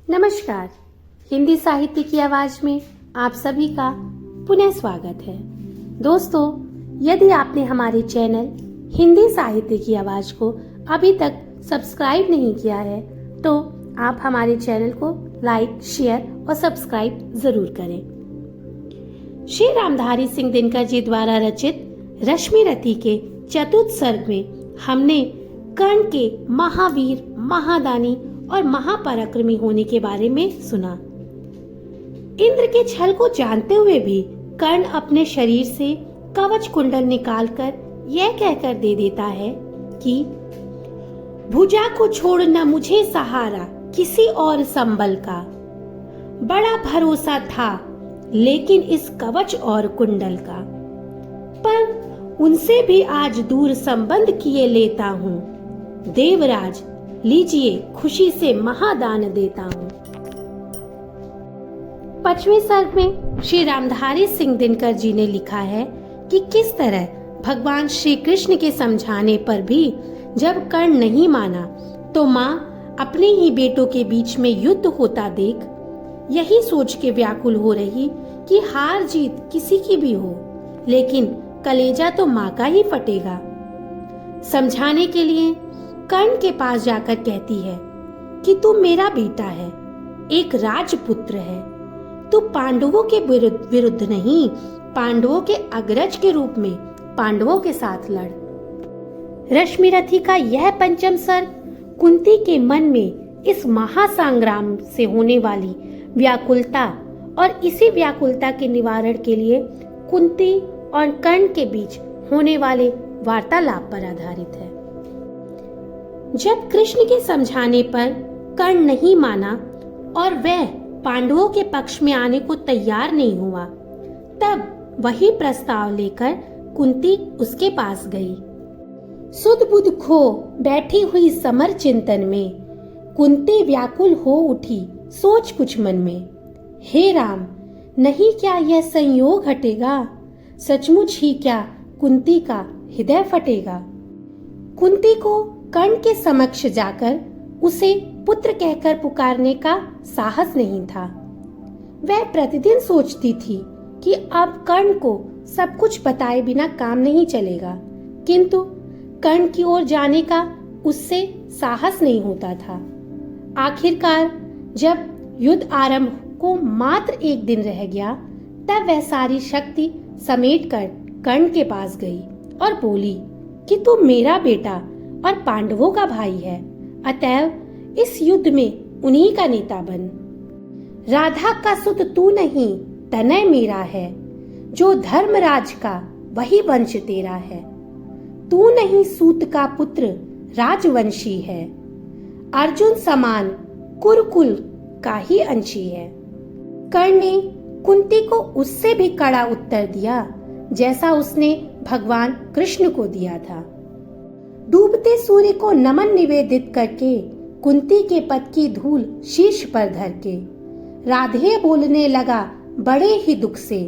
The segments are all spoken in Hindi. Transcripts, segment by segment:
नमस्कार। हिंदी साहित्य की आवाज में आप सभी का पुनः स्वागत है। दोस्तों, यदि आपने हमारे चैनल हिंदी साहित्य की आवाज को अभी तक सब्सक्राइब नहीं किया है तो आप हमारे चैनल को लाइक, शेयर और सब्सक्राइब जरूर करें। श्री रामधारी सिंह दिनकर जी द्वारा रचित रश्मि रति के चतुर्थ सर्ग में हमने कर्ण के महावीर, महादानी और महापराक्रमी होने के बारे में सुना। इंद्र के छल को जानते हुए भी कर्ण अपने शरीर से कवच कुंडल निकालकर यह कहकर दे देता है कि भुजा को छोड़ न मुझे सहारा किसी और संबल का, बड़ा भरोसा था लेकिन इस कवच और कुंडल का, पर उनसे भी आज दूर संबंध किए लेता हूँ। देवराज लीजिए, खुशी से महादान देता हूँ। 5वें सर्ग में श्री रामधारी सिंह दिनकर जी ने लिखा है कि किस तरह भगवान श्री कृष्ण के समझाने पर भी जब कर्ण नहीं माना तो माँ अपने ही बेटों के बीच में युद्ध होता देख यही सोच के व्याकुल हो रही कि हार जीत किसी की भी हो, लेकिन कलेजा तो माँ का ही फटेगा। समझाने के लिए कर्ण के पास जाकर कहती है कि तू मेरा बेटा है, एक राजपुत्र है, तू पांडवों के विरुद्ध नहीं, पांडवों के अग्रज के रूप में पांडवों के साथ लड़। रश्मि रति का यह 5वां सर्ग कुंती के मन में इस महासंग्राम से होने वाली व्याकुलता और इसी व्याकुलता के निवारण के लिए कुंती और कर्ण के बीच होने वाले वार्तालाप पर आधारित है। जब कृष्ण के समझाने पर कर्ण नहीं माना और वह पांडवों के पक्ष में आने को तैयार नहीं हुआ, तब वही प्रस्ताव लेकर कुंती उसके पास गई। सुध बुध खो बैठी हुई समर चिंतन में कुंती व्याकुल हो उठी, सोच कुछ मन में, हे राम, नहीं क्या यह संयोग हटेगा, सचमुच ही क्या कुंती का हृदय फटेगा। कुंती को कर्ण के समक्ष जाकर उसे पुत्र कहकर पुकारने का साहस नहीं था। वह प्रतिदिन सोचती थी कि अब कर्ण को सब कुछ बताए बिना काम नहीं चलेगा, किंतु कर्ण की ओर जाने का उससे साहस नहीं होता था। आखिरकार जब युद्ध आरंभ को मात्र 1 दिन रह गया, तब वह सारी शक्ति समेट कर कर्ण के पास गई और बोली कि तू मेरा बेटा और पांडवों का भाई है, अतएव इस युद्ध में उन्हीं का नेता बन। राधा का सुत तू नहीं, तनय मेरा है, जो धर्मराज का वही वंश तेरा है। तू नहीं सूत का पुत्र राजवंशी है, अर्जुन समान कुरुकुल का ही अंशी है। कर्ण ने कुंती को उससे भी कड़ा उत्तर दिया जैसा उसने भगवान कृष्ण को दिया था। डूबते सूर्य को नमन निवेदित करके कुंती के पद की धूल शीर्ष पर धर के राधे बोलने लगा बड़े ही दुख से,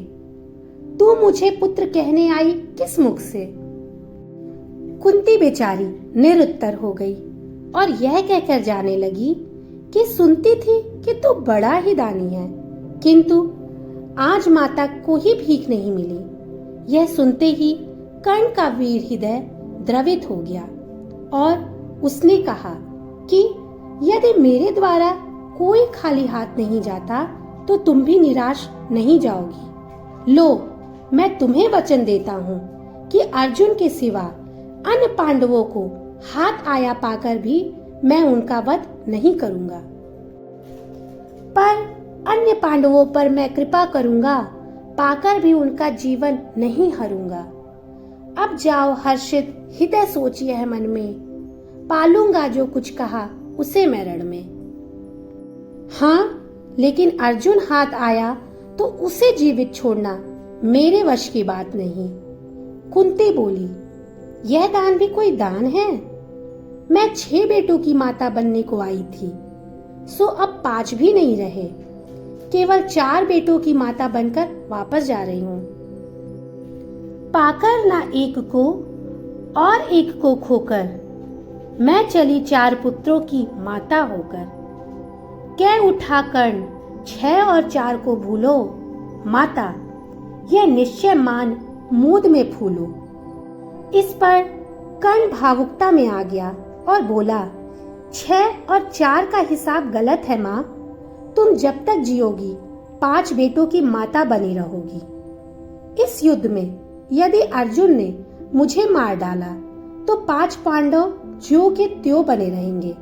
तू मुझे पुत्र कहने आई किस मुख से। कुंती बेचारी निरुत्तर हो गई और यह कहकर जाने लगी कि सुनती थी कि तू बड़ा ही दानी है, किंतु आज माता को ही भीख नहीं मिली। यह सुनते ही कर्ण का वीर हृदय द्रवित हो गया और उसने कहा कि यदि मेरे द्वारा कोई खाली हाथ नहीं जाता तो तुम भी निराश नहीं जाओगी। लो, मैं तुम्हें वचन देता हूँ कि अर्जुन के सिवा अन्य पांडवों को हाथ आया पाकर भी मैं उनका वध नहीं करूंगा, पर अन्य पांडवों पर मैं कृपा करूंगा, पाकर भी उनका जीवन नहीं हरूंगा। अब जाओ हर्षित हृदय सोचिए है मन में, पालूंगा जो कुछ कहा उसे मैं रण में। हाँ, लेकिन अर्जुन हाथ आया तो उसे जीवित छोड़ना मेरे वश की बात नहीं। कुंती बोली, यह दान भी कोई दान है? मैं 6 बेटों की माता बनने को आई थी, सो अब 5 भी नहीं रहे, केवल 4 बेटों की माता बनकर वापस जा रही हूँ। पाकर ना एक को और एक को खोकर मैं चली 4 पुत्रों की माता होकर। कै उठा कर्ण 6 और 4 को भूलो, माता यह निश्चय मान मूद में फूलो। इस पर कर्ण भावुकता में आ गया और बोला, 6 और 4 का हिसाब गलत है माँ। तुम जब तक जियोगी 5 बेटों की माता बनी रहोगी। इस युद्ध में यदि अर्जुन ने मुझे मार डाला तो 5 पांडव ज्यों के त्यों बने रहेंगे।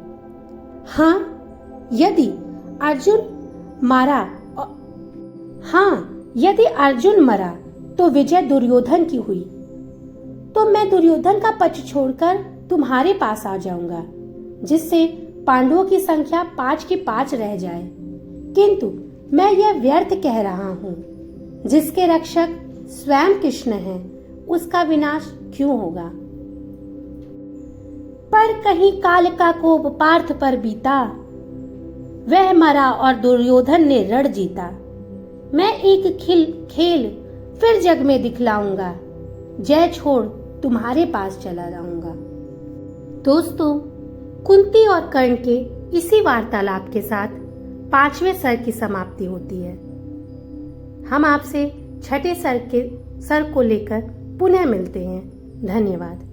यदि अर्जुन मरा तो विजय दुर्योधन की हुई, तो मैं दुर्योधन का पक्ष छोड़कर तुम्हारे पास आ जाऊंगा, जिससे पांडवों की संख्या 5 की 5 रह जाए। किंतु मैं यह व्यर्थ कह रहा हूँ, जिसके रक्षक स्वयं कृष्ण हैं, उसका विनाश क्यों होगा। पर कहीं काल का कोप पार्थ पर बीता, वह मरा और दुर्योधन ने रण जीता। मैं एक खेल फिर जग में दिखलाऊंगा, जय छोड़ तुम्हारे पास चला जाऊंगा। दोस्तों, कुंती और कर्ण के इसी वार्तालाप के साथ 5वें सर्ग की समाप्ति होती है। हम आपसे छठे सर्ग को लेकर पुनः मिलते हैं। धन्यवाद।